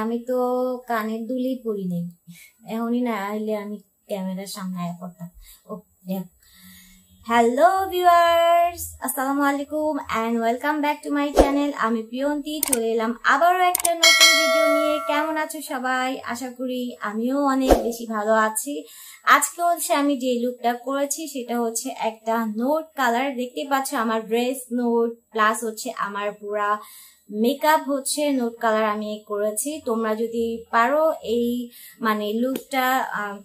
আমি তো কানের দুলি পরি নাই এখনই না আইলে আমি ক্যামেরার সামনে আয়া পড়তাম ও দেখ হ্যালো ভিউয়ার্স আসসালামু আলাইকুম and welcome back to my channel আমি প্রিয়ন্তী চলে এলাম আবারও একটা নতুন ভিডিও নিয়ে কেমন আছো সবাই আশা করি আমিও অনেক বেশি ভালো আছি আজকে হচ্ছে আমি যে লুকটা করেছি সেটা হচ্ছে একটা নোট কালার দেখতে পাচ্ছ আমার ড্রেস নোট প্লাস হচ্ছে আমার পুরা মেকআপ হচ্ছে নোট কালার আমি করেছি তোমরা যদি পারো এই মানে লুকটা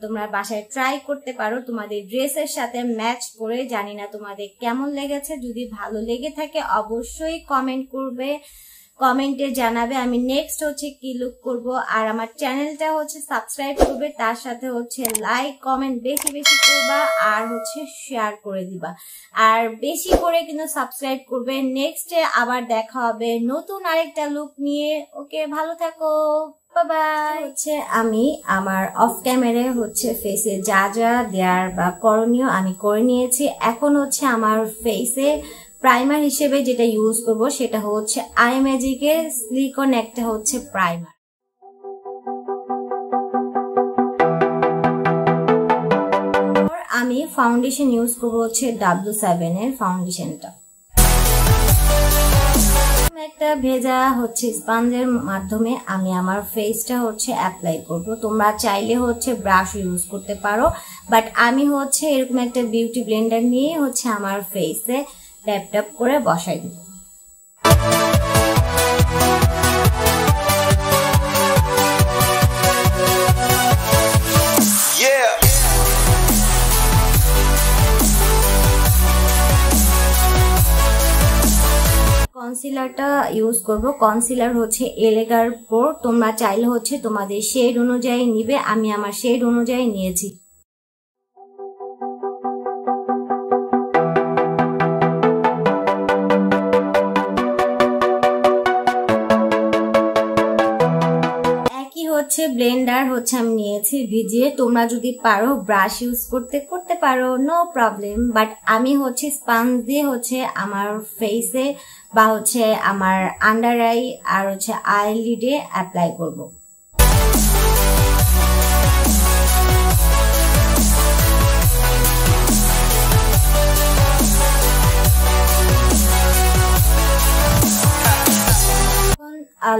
তোমরা বাসায় ট্রাই করতে পারো তোমাদের ড্রেসের সাথে ম্যাচ করে জানি না তোমাদের কেমন লেগেছে যদি ভালো লেগে থাকে অবশ্যই কমেন্ট করবে কমেন্টে জানাবে আমি নেক্সট হচ্ছে কি লুক করব আর আমার চ্যানেলটা হচ্ছে সাবস্ক্রাইব করবে তার সাথে হচ্ছে লাইক কমেন্ট বেশি বেশি করবা আর হচ্ছে শেয়ার করে দিবা আর বেশি করে কিন্তু সাবস্ক্রাইব করবে নেক্সটে আবার দেখা হবে নতুন আরেকটা লুক নিয়ে ওকে ভালো থাকো বাই বাই হচ্ছে আমি আমার অফ ক্যামেরায় হচ্ছে ফেসে যা যা দেয়ার বা করণীয় আমি করে নিয়েছি এখন হচ্ছে আমার ফেসে প্রাইমার হিসেবে যেটা ইউজ করব সেটা হচ্ছে Imagic এর সিলিকন একটা হচ্ছে প্রাইমার আমি ফাউন্ডেশন ইউজ করব হচ্ছে W7 এর ফাউন্ডেশনটা একটা ভেজা হচ্ছে স্পঞ্জের মাধ্যমে আমি আমার ফেসটা হচ্ছে অ্যাপ্লাই করব তোমরা চাইলে হচ্ছে ব্রাশ ইউজ করতে পারো বাট আমি হচ্ছে এরকম একটা বিউটি ব্লেন্ডার নিয়ে হচ্ছে আমার ফেসে ট্যাপ ট্যাপ করে বসাই দিব কনসিলারটা ইউজ করব কনসিলার হচ্ছে এলেগার প্রো তোমরা চাইলে হচ্ছে তোমাদের শেড অনুযায়ী নিবে আমি আমার শেড অনুযায়ী নিয়েছি হচ্ছে ব্লেন্ডার হচ্ছে আমি নিয়েছি ভিজিয়ে তোমরা যদি পারো ব্রাশ ইউজ করতে পারো নো প্রবলেম বাট আমি হচ্ছে স্পঞ্জ দিয়ে হচ্ছে আমার ফেসে বা হচ্ছে আমার আন্ডার আই আর হচ্ছে আইলিডে অ্যাপ্লাই করব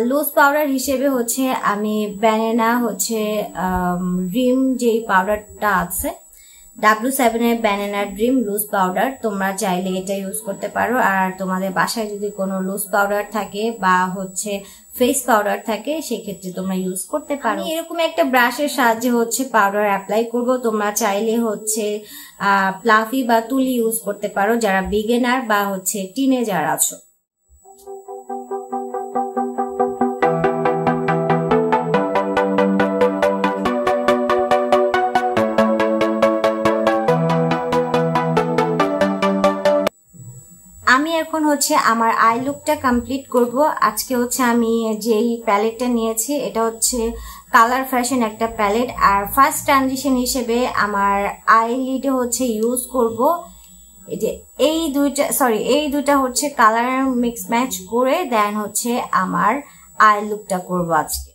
লুজ পাউডার হিসেবে হচ্ছে আমি ব্যানানা হচ্ছে ড্রিম যে পাউডারটা আছে W7 এর ব্যানানা ড্রিম লুজ পাউডার তোমরা চাইলে এটা ইউজ করতে পারো আর তোমাদের বাসায় যদি কোনো লুজ পাউডার থাকে বা হচ্ছে ফেস পাউডার থাকে সেক্ষেত্রে তোমরা ইউজ করতে পারো এরকম একটা ব্রাশের সাহায্যে হচ্ছে পাউডার অ্যাপ্লাই করব তোমরা চাইলে হচ্ছে প্লাফি বা তুলি ইউজ করতে পারো যারা বিগিনার বা হচ্ছে টিনেজার আছো আমি এখন হচ্ছে আমার আই লুকটা কমপ্লিট করব আজকে হচ্ছে আমি যেই প্যালেটটা নিয়েছি এটা হচ্ছে কালার ফ্যাশন একটা প্যালেট আর ফার্স্ট ট্রানজিশন হিসেবে আমার আই লিডে হচ্ছে ইউজ করব এই দুইটা হচ্ছে কালার মিক্স ম্যাচ করে দেন হচ্ছে আমার আই লুকটা করব আজকে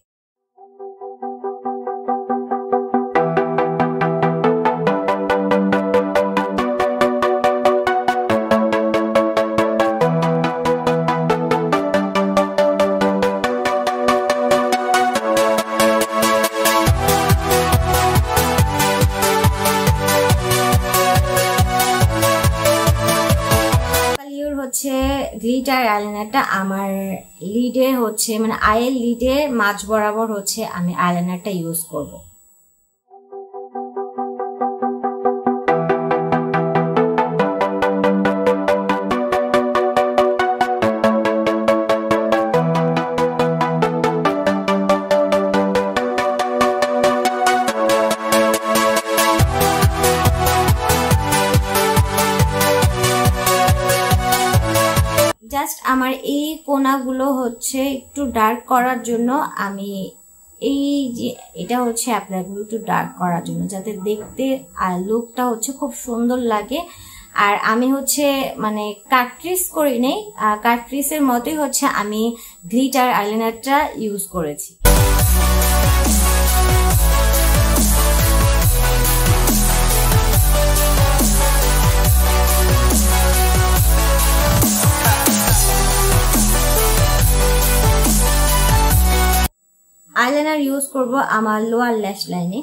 গ্লিটার আইলাইনারটা আমার লিডে হচ্ছে মানে আইয়ের লিডে মাঝ বরাবর হচ্ছে আমি আইলাইনারটা ইউজ করব জাস্ট আমার এই কোনাগুলো হচ্ছে একটু ডার্ক করার জন্য আমি এই যে এটা হচ্ছে অ্যাপ্লাই করব একটু ডার্ক করার জন্য যাতে দেখতে আর লুকটা হচ্ছে খুব সুন্দর লাগে আর আমি হচ্ছে মানে কাটট্রিস করি নাই কাটট্রিসের মতোই হচ্ছে আমি গ্লিটার আইলাইনারটা ইউজ করেছি আইলাইনার ইউজ করব আমার লোয়ার ল্যাশ লাইনে।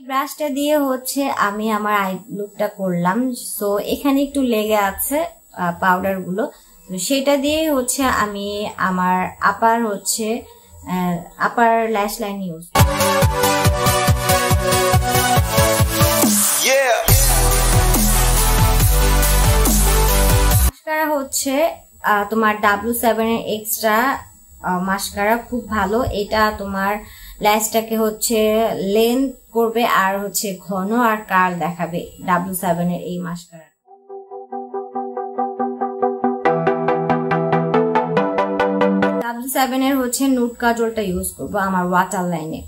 ব্রাশটা দিয়ে হচ্ছে আমি আমার আই লুকটা করলাম। সো এখানে একটু লেগে আছে পাউডার গুলো, সেটা দিয়ে হচ্ছে আমি আমার আপার ল্যাশ লাইন ইউজ মাস্কারা হচ্ছে তোমার W7 এর এক্সট্রা মাস্কারা, খুব ভালো। এটা তোমার ল্যাশটাকে হচ্ছে লেন্থ করবে আর হচ্ছে ঘন আর কার্ল দেখাবে W7 এর এই মাস্কারা। W7 এর হচ্ছে নুড কাজলটা ইউজ করবো আমার ওয়াটার লাইনে।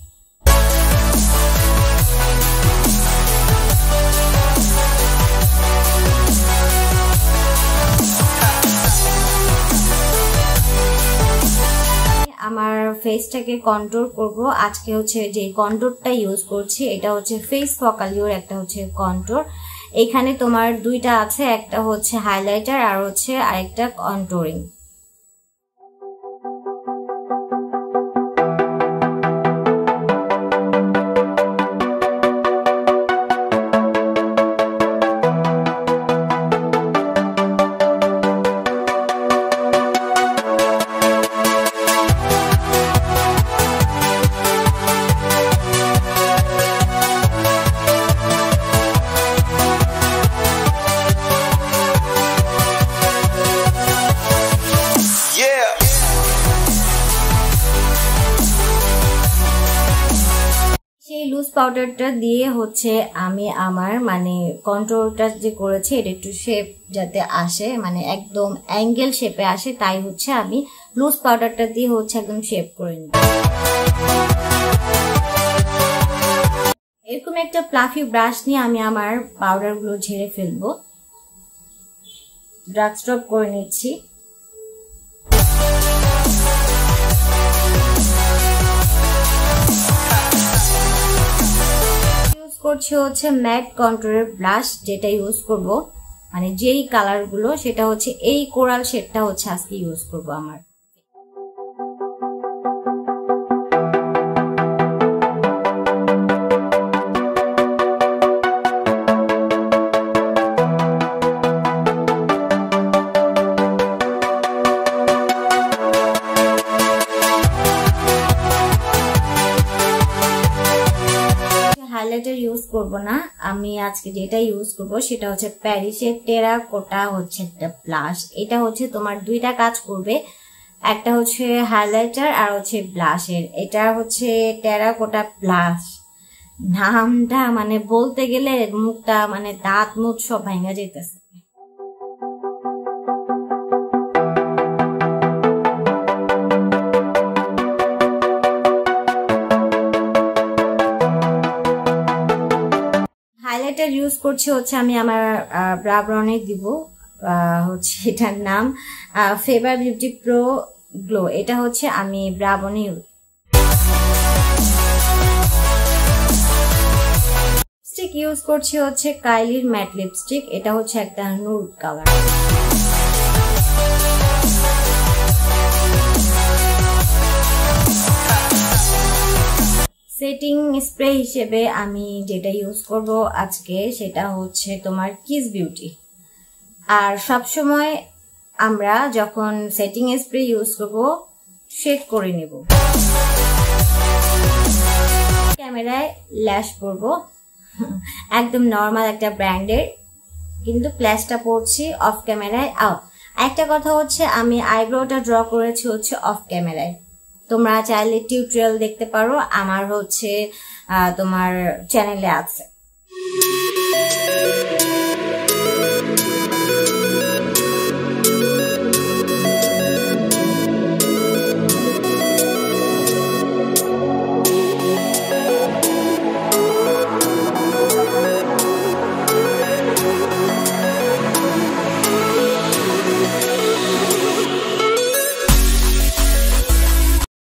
আমার ফেসটাকে কন্ট্রোল করব। আজকে হচ্ছে যে কন্ট্রোরটা ইউজ করছি এটা হচ্ছে ফেস ফকালিওর একটা হচ্ছে কন্ট্রোর। এখানে তোমার দুইটা আছে, একটা হচ্ছে হাইলাইটার আর হচ্ছে আরেকটা কন্ট্রোরিং। লুজ পাউডারটা দিয়ে হচ্ছে আমি আমার মানে কন্ট্রোলটা যে করেছি এটা একটু শেপ যাতে আসে, মানে একদম অ্যাঙ্গেল শেপে আসে, তাই হচ্ছে আমি লুজ পাউডারটা দিয়ে হচ্ছে একদম শেপ করে নিই। এরকম একটা ফ্লাফি ব্রাশ নিয়ে আমি আমার পাউডার গুলো ঝেড়ে ফেলবো। ড্রাগস্টপ করে নিচ্ছি। করছি হচ্ছে ম্যাট কন্ট্রোলের ব্লাশ, যেটা ইউজ করব মানে যেই কালার গুলো সেটা হচ্ছে এই কোরাল শেডটা হচ্ছে আজকে ইউজ করব আমার। হাইলাইটার ইউজ করব না, আমি আজকে যেটা ইউজ করব সেটা হচ্ছে প্যারিসের টেরাকোটা হচ্ছে একটা ব্লাশ। এটা হচ্ছে তোমার দুইটা কাজ করবে, একটা হচ্ছে হাইলাইটার আর হচ্ছে ব্লাশের। এটা হচ্ছে টেরাকোটা ব্লাশ, নামটা মানে বলতে গেলে মুখটা মানে দাঁত মুখ সব ভাঙা যেতেছে। হাইলাইটার ইউজ করছি হচ্ছে আমি আমার ব্রা ব্রনে দিব, হচ্ছে এটার নাম ফেভার বিউটি প্রো গ্লো। এটা হচ্ছে আমি ব্রা ব্রনে লিপস্টিক ইউজ করছি হচ্ছে কাইলির ম্যাট লিপস্টিক। এটা হচ্ছে একটা নুড কালার। সেটিং স্প্রে হিসেবে আমি যেটা ইউজ করব আজকে সেটা হচ্ছে তোমার কিস বিউটি। আর সবসময় আমরা যখন সেটিং স্প্রে ইউজ করব শেড করে নেব। ক্যামেরায় ল্যাশ করব, একদম নর্মাল একটা ব্র্যান্ডের, কিন্তু ল্যাশটা পড়ছি অফ ক্যামেরায়। একটা কথা হচ্ছে আমি আইব্রোটা ড্র করেছি হচ্ছে অফ ক্যামেরায়। তোমরা চাইলে টিউটোরিয়াল দেখতে পারো, আমার হচ্ছে তোমার চ্যানেলে আছে।